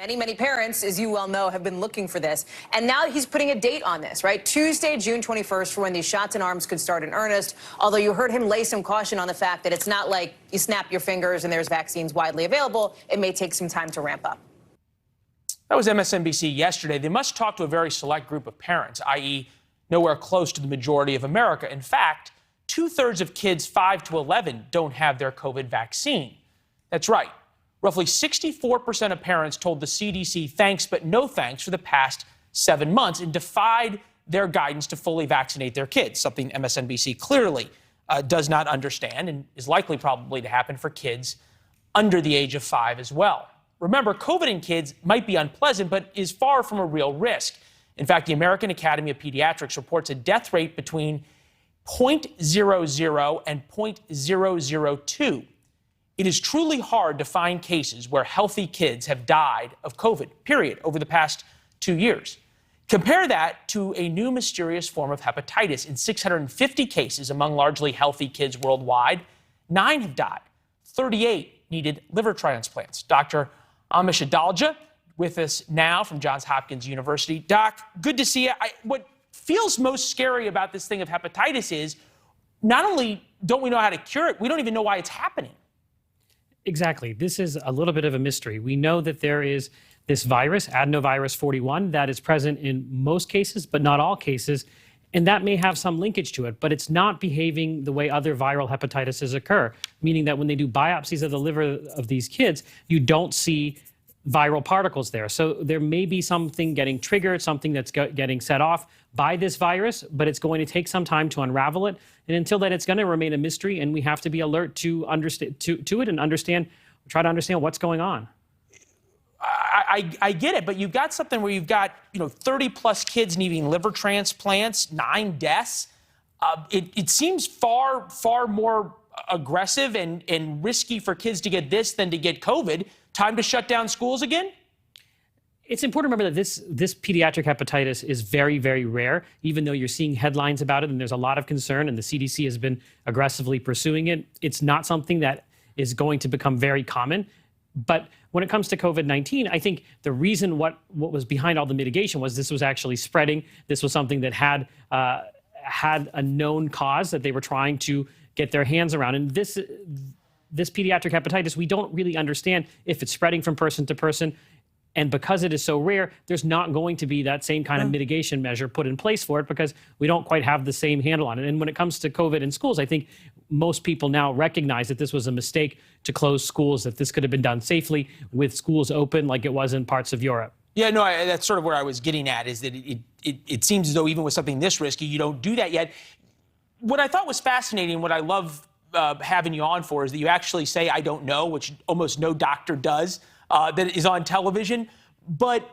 Many parents, as you well know, have been looking for this. And now he's putting a date on this, right? Tuesday, June 21st, for when these shots in arms could start in earnest. Although you heard him lay some caution on the fact that it's not like you snap your fingers and there's vaccines widely available. It may take some time to ramp up. That was MSNBC yesterday. They must talk to a very select group of parents, i.e. nowhere close to the majority of America. In fact, 2/3 of kids 5 to 11 don't have their COVID vaccine. That's right. Roughly 64% of parents told the CDC thanks but no thanks for the past 7 months and defied their guidance to fully vaccinate their kids, something MSNBC clearly does not understand and is likely probably to happen for kids under the age of 5 as well. Remember, COVID in kids might be unpleasant, but is far from a real risk. In fact, the American Academy of Pediatrics reports a death rate between 0.00 and 0.002. It is truly hard to find cases where healthy kids have died of COVID, period, over the past 2 years. Compare that to a new mysterious form of hepatitis. In 650 cases among largely healthy kids worldwide, 9 have died. 38 needed liver transplants. Dr. Amish Adalja with us now from Johns Hopkins University. Doc, good to see you. What feels most scary about this thing of hepatitis is not only don't we know how to cure it, we don't even know why it's happening. Exactly. This is a little bit of a mystery. We know that there is this virus, adenovirus 41, that is present in most cases, but not all cases, and that may have some linkage to it, but it's not behaving the way other viral hepatitis occur, meaning that when they do biopsies of the liver of these kids, you don't see viral particles there. So there may be something getting triggered, something that's getting set off by this virus, but it's going to take some time to unravel it. And until then, it's going to remain a mystery, and we have to be alert to understand to it and try to understand what's going on. I get it, but you've got something where you've got 30 plus kids needing liver transplants, 9 deaths. It seems far more aggressive and risky for kids to get this than to get COVID. Time to shut down schools again? It's important to remember that this pediatric hepatitis is very, very rare, even though you're seeing headlines about it and there's a lot of concern and the CDC has been aggressively pursuing it. It's not something that is going to become very common. But when it comes to COVID-19, I think the reason what was behind all the mitigation was this was actually spreading. This was something that had a known cause that they were trying to get their hands around. And this pediatric hepatitis, we don't really understand if it's spreading from person to person. And because it is so rare, there's not going to be that same kind of mitigation measure put in place for it because we don't quite have the same handle on it. And when it comes to COVID in schools, I think most people now recognize that this was a mistake to close schools, that this could have been done safely with schools open like it was in parts of Europe. Yeah, no, that's sort of where I was getting at, is that it seems as though even with something this risky, you don't do that yet. What I thought was fascinating, what I love having you on for, is that you actually say, I don't know, which almost no doctor does. That is on television. But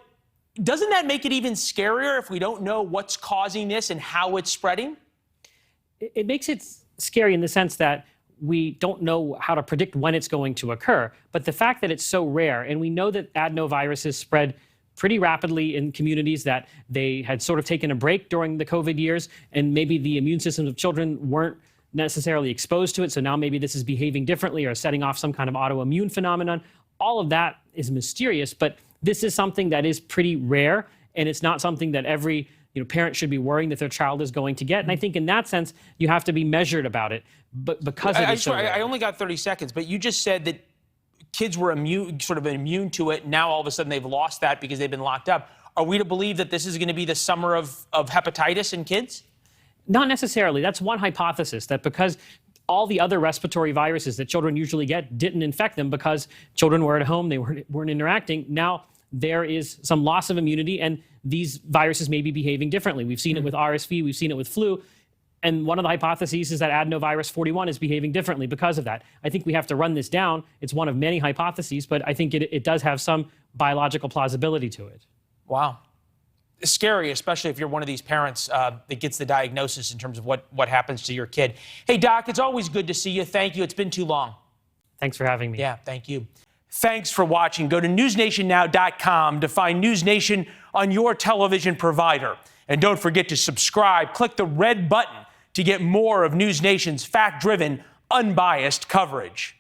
doesn't that make it even scarier if we don't know what's causing this and how it's spreading? It makes it scary in the sense that we don't know how to predict when it's going to occur. But the fact that it's so rare, and we know that adenoviruses spread pretty rapidly in communities that they had sort of taken a break during the COVID years, and maybe the immune systems of children weren't necessarily exposed to it. So now maybe this is behaving differently or setting off some kind of autoimmune phenomenon. All of that is mysterious, but this is something that is pretty rare, and it's not something that every parent should be worrying that their child is going to get. And I think in that sense, you have to be measured about it. But because it is so rare. I only got 30 seconds, but you just said that kids were immune to it. Now all of a sudden they've lost that because they've been locked up. Are we to believe that this is going to be the summer of hepatitis in kids? Not necessarily. That's one hypothesis, that because all the other respiratory viruses that children usually get didn't infect them because children were at home, they weren't interacting. Now there is some loss of immunity, and these viruses may be behaving differently. We've seen it with RSV, we've seen it with flu, and one of the hypotheses is that adenovirus 41 is behaving differently because of that. I think we have to run this down. It's one of many hypotheses, but I think it does have some biological plausibility to it. Wow. It's scary, especially if you're one of these parents that gets the diagnosis in terms of what happens to your kid. Hey, Doc, it's always good to see you. Thank you. It's been too long. Thanks for having me. Yeah, thank you. Thanks for watching. Go to newsnationnow.com to find NewsNation on your television provider. And don't forget to subscribe. Click the red button to get more of NewsNation's fact-driven, unbiased coverage.